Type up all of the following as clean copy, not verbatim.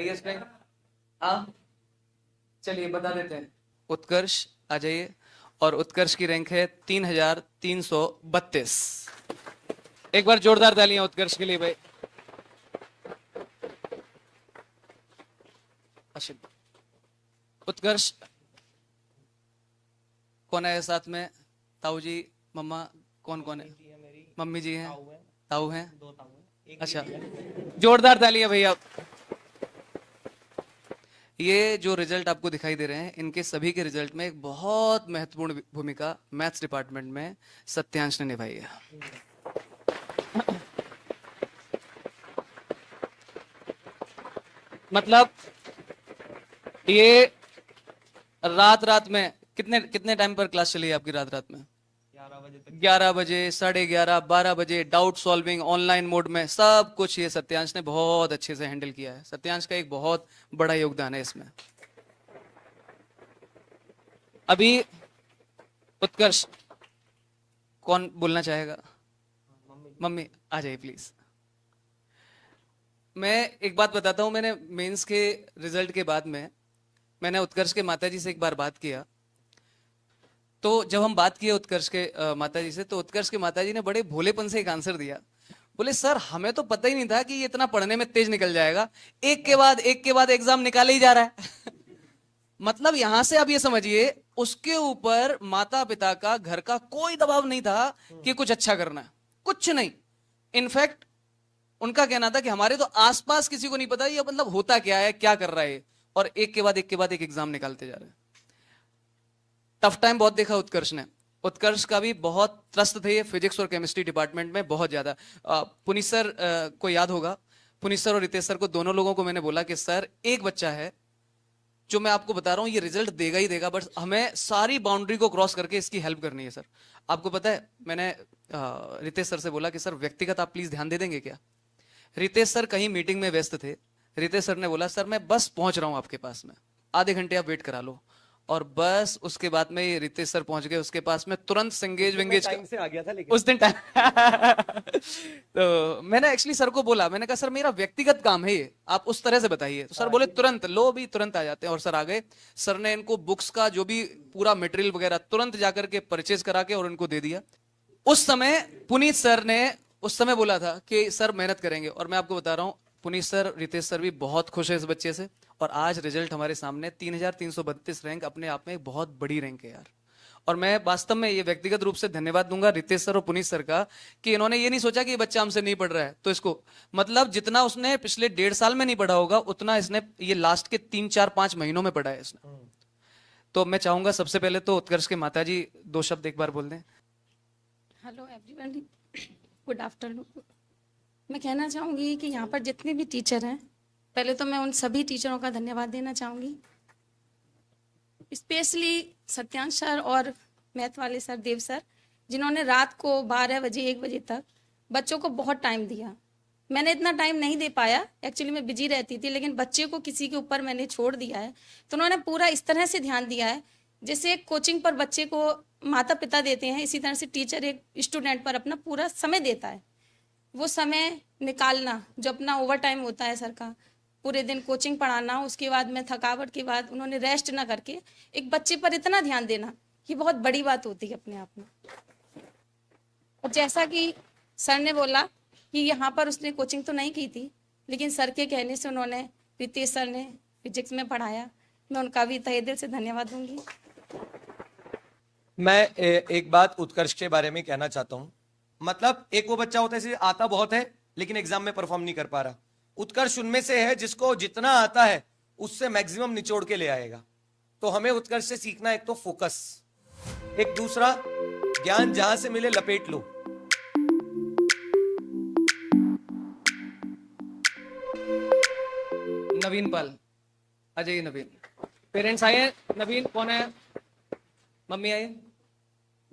Highest rank. हाँ चलिए बता देते हैं। उत्कर्ष आ जाइए, और उत्कर्ष की रैंक है 3332। एक बार जोरदार तालियां उत्कर्ष के लिए भाई। उत्कर्ष कौन है साथ में? ताऊ जी, मम्मा, कौन कौन है? मम्मी जी हैं, ताऊ हैं, अच्छा जोरदार तालियां भैया। ये जो रिजल्ट आपको दिखाई दे रहे हैं, इनके सभी के रिजल्ट में एक बहुत महत्वपूर्ण भूमिका मैथ्स डिपार्टमेंट में सत्यांश ने निभाई है। मतलब ये रात रात में कितने कितने टाइम पर क्लास चली है आपकी? रात रात में 11 बजे, 11:30, 12 बजे, डाउट सॉल्विंग ऑनलाइन मोड में, सब कुछ ये सत्यांश ने बहुत अच्छे से हैंडल किया है। सत्यांश का एक बहुत बड़ा योगदान है इसमें। अभी उत्कर्ष कौन बोलना चाहेगा? मम्मी आ जाइए प्लीज। मैं एक बात बताता हूं, मैंने मेंस के रिजल्ट के बाद में मैंने उत्कर्ष के माताजी से एक बार बात किया। तो जब हम बात किए उत्कर्ष के माताजी से, तो उत्कर्ष के माताजी ने बड़े भोलेपन से एक आंसर दिया। बोले सर हमें तो पता ही नहीं था कि ये इतना पढ़ने में तेज निकल जाएगा, एक के बाद एग्जाम निकाले ही जा रहा है। मतलब यहां से आप ये समझिए, उसके ऊपर माता पिता का, घर का कोई दबाव नहीं था कि कुछ अच्छा करना है, कुछ नहीं। इनफैक्ट उनका कहना था कि हमारे तो आसपास किसी को नहीं पता ये मतलब होता क्या है, क्या कर रहा है, और एक के बाद एक एग्जाम निकालते जा रहे हैं। टफ टाइम बहुत देखा उत्कर्ष ने। उत्कर्ष का भी बहुत त्रस्त थे फिजिक्स और केमिस्ट्री डिपार्टमेंट में, बहुत ज्यादा। पुनीत सर को याद होगा, पुनीत सर और रितेश सर को, दोनों लोगों को मैंने बोला कि सर एक बच्चा है जो मैं आपको बता रहा हूं ये रिजल्ट देगा ही देगा, बट हमें सारी बाउंड्री को क्रॉस करके इसकी हेल्प करनी है सर। आपको पता है, मैंने रितेश सर से बोला कि सर व्यक्तिगत आप प्लीज ध्यान दे देंगे क्या? रितेश सर कहीं मीटिंग में व्यस्त थे। रितेश सर ने बोला सर मैं बस पहुंच रहा हूं आपके पास में, आधे घंटे आप वेट करा लो। और बस उसके बाद में ये रितेश सर पहुंच गए उसके पास में, तुरंत संगेज वेंगेज टाइम से आ गया था लेकिन उस दिन टाइम। तो मैंने एक्चुअली सर को बोला, मैंने कहा सर मेरा व्यक्तिगत काम है ये, आप उस तरह से बताइए। तो सर बोले तुरंत लो, भी तुरंत आ जाते हैं। और सर आ गए। सर ने इनको बुक्स का जो भी पूरा मटेरियल वगैरह तुरंत जाकर के परचेज करा के और उनको दे दिया। उस समय पुनीत सर ने उस समय बोला था कि सर मेहनत करेंगे, और मैं आपको बता रहा हूं पुनीत सर, रितेश सर भी बहुत खुश है इस बच्चे से। और आज रिजल्ट हमारे सामने 3332 रैंक, अपने आप में एक बहुत बड़ी रैंक है यार। और मैं वास्तव में ये व्यक्तिगत रूप से धन्यवाद दूंगा रितेश सर और पुनीत सर का, कि इन्होंने ये नहीं सोचा कि ये बच्चा हमसे नहीं पढ़ रहा है तो इसको, मतलब जितना उसने पिछले 1.5 साल में नहीं पढ़ा होगा उतना इसने ये लास्ट के 3, 4, 5 महीनों में पढ़ा है इसने। तो मैं चाहूंगा सबसे पहले तो उत्कर्ष के माताजी 2 शब्द एक बार बोल दें। Hello everyone, good afternoon. मैं कहना चाहूँगी कि यहाँ पर जितने भी टीचर हैं, पहले तो मैं उन सभी टीचरों का धन्यवाद देना चाहूँगी, स्पेशली सत्यांश सर और मैथ वाले सर, देव सर, जिन्होंने रात को 12 बजे 1 बजे तक बच्चों को बहुत टाइम दिया। मैंने इतना टाइम नहीं दे पाया, एक्चुअली मैं बिजी रहती थी, लेकिन बच्चे को किसी के ऊपर मैंने छोड़ दिया है तो उन्होंने पूरा इस तरह से ध्यान दिया है जैसे एक कोचिंग पर बच्चे को माता पिता देते हैं, इसी तरह से टीचर एक स्टूडेंट पर अपना पूरा समय देता है। वो समय निकालना जो अपना ओवर टाइम होता है सर का, पूरे दिन कोचिंग पढ़ाना, उसके बाद में थकावट के बाद उन्होंने रेस्ट ना करके एक बच्चे पर इतना ध्यान देना, ये बहुत बड़ी बात होती है अपने आप में। और जैसा कि सर ने बोला कि यहाँ पर उसने कोचिंग तो नहीं की थी, लेकिन सर के कहने से उन्होंने, रितेश सर ने फिजिक्स में पढ़ाया, मैं उनका भी तहे दिल से धन्यवाद दूंगी। मैं एक बात उत्कर्ष के बारे में कहना चाहता हूं। मतलब एक वो बच्चा होता है आता बहुत है लेकिन एग्जाम में परफॉर्म नहीं कर पा रहा। उत्कर्ष उनमें से है जिसको जितना आता है उससे मैक्सिमम निचोड़ के ले आएगा। तो हमें उत्कर्ष से सीखना, एक तो फोकस, एक दूसरा ज्ञान जहां से मिले लपेट लो। नवीन पाल आ जाइए। नवीन, पेरेंट्स आए हैं। नवीन कौन है? मम्मी आए,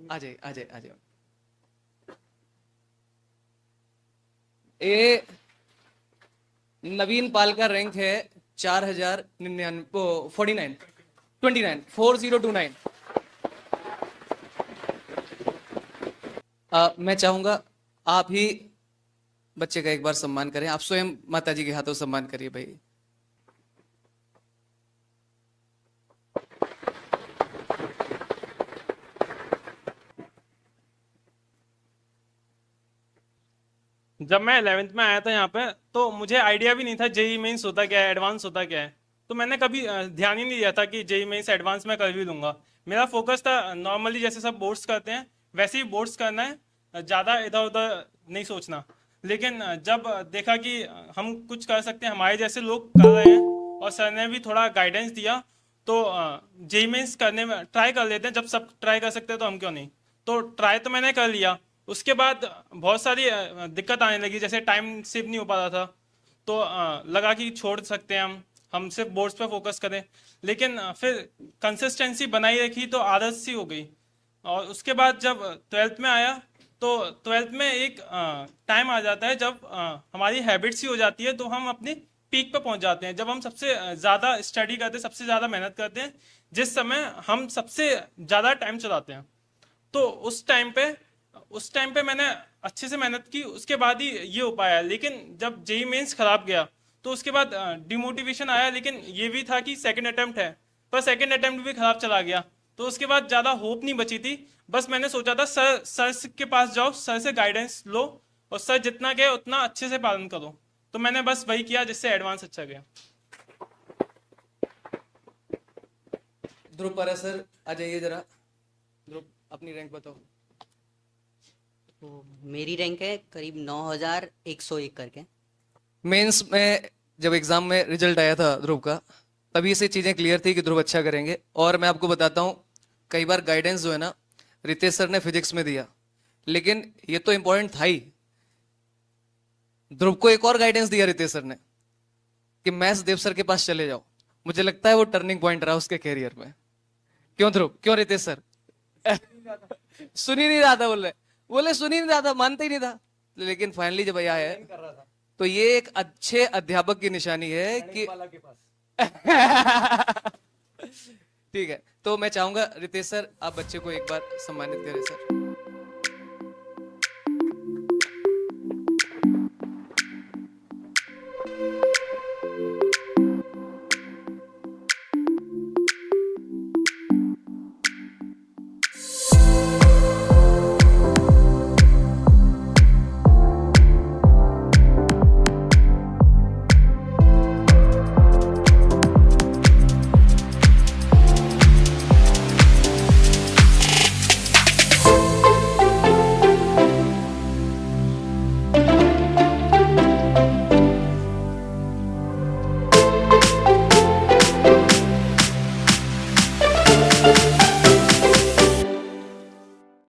आ जाइए आ जाइए आ जाइए। ये नवीन पाल का रैंक है 4029। मैं चाहूंगा आप ही बच्चे का एक बार सम्मान करें। आप स्वयं माताजी के हाथों सम्मान करिए भाई। जब मैं 11th में आया था यहाँ पे तो मुझे आइडिया भी नहीं था जेई मेंस होता क्या है, एडवांस होता क्या है। तो मैंने कभी ध्यान ही नहीं दिया था कि जेई मेंस एडवांस में कर भी लूंगा। मेरा फोकस था नॉर्मली जैसे सब बोर्ड्स करते हैं वैसे ही बोर्ड्स करना है, ज़्यादा इधर उधर नहीं सोचना। लेकिन जब देखा कि हम कुछ कर सकते हैं, हमारे जैसे लोग कर रहे हैं और सर ने भी थोड़ा गाइडेंस दिया, तो जेई मेंस करने में ट्राई कर लेते हैं, जब सब ट्राई कर सकते हैं तो हम क्यों नहीं। तो ट्राई तो मैंने कर लिया। उसके बाद बहुत सारी दिक्कत आने लगी, जैसे टाइम सेव नहीं हो पा रहा था, तो लगा कि छोड़ सकते हैं हम सिर्फ बोर्ड्स पे फोकस करें। लेकिन फिर कंसिस्टेंसी बनाई रखी तो आदत सी हो गई। और उसके बाद जब 12th में आया तो 12th में एक टाइम आ जाता है जब हमारी हैबिट सी हो जाती है, तो हम अपनी पीक पे पहुंच जाते हैं। जब हम सबसे ज़्यादा स्टडी करते हैं, सबसे ज़्यादा मेहनत करते हैं, जिस समय हम सबसे ज़्यादा टाइम चलाते हैं, तो उस टाइम पे मैंने अच्छे से मेहनत की, उसके बाद ही ये हो पाया। लेकिन जब जेई मेंस खराब गया तो उसके बाद डिमोटिवेशन आया। लेकिन ये भी था कि सेकंड अटेम्प्ट है, पर सेकंड अटेम्प्ट भी खराब चला गया, तो उसके बाद ज़्यादा होप नहीं बची थी। बस मैंने सोचा था सर के पास जाओ, सर से गाइडेंस लो, और सर जितना कहे उतना अच्छे से पालन करो। तो मैंने बस वही किया जिससे एडवांस अच्छा गया। ध्रुव पारा सर आ जाइए जरा। ध्रुव अपनी रैंक बताओ। तो मेरी रैंक है करीब 9101 करके। मेंस में जब एग्जाम में रिजल्ट आया था ध्रुव का, तभी से चीजें क्लियर थी कि ध्रुव अच्छा करेंगे। और मैं आपको बताता हूँ, कई बार गाइडेंस जो है ना रितेश सर ने फिजिक्स में दिया, लेकिन ये तो इंपॉर्टेंट था ही, ध्रुव को एक और गाइडेंस दिया रितेश सर ने कि मैथ्स देव सर के पास चले जाओ। मुझे लगता है वो टर्निंग पॉइंट रहा उसके कैरियर में। क्यों ध्रुव, क्यों रितेश सर? सुन ही नहीं रहा था, बोले सुन ही नहीं रहा था, मानते ही नहीं था। लेकिन फाइनली जब आया है तो ये एक अच्छे अध्यापक की निशानी है कि ठीक है। तो मैं चाहूंगा रितेश सर आप बच्चे को एक बार सम्मानित करें सर।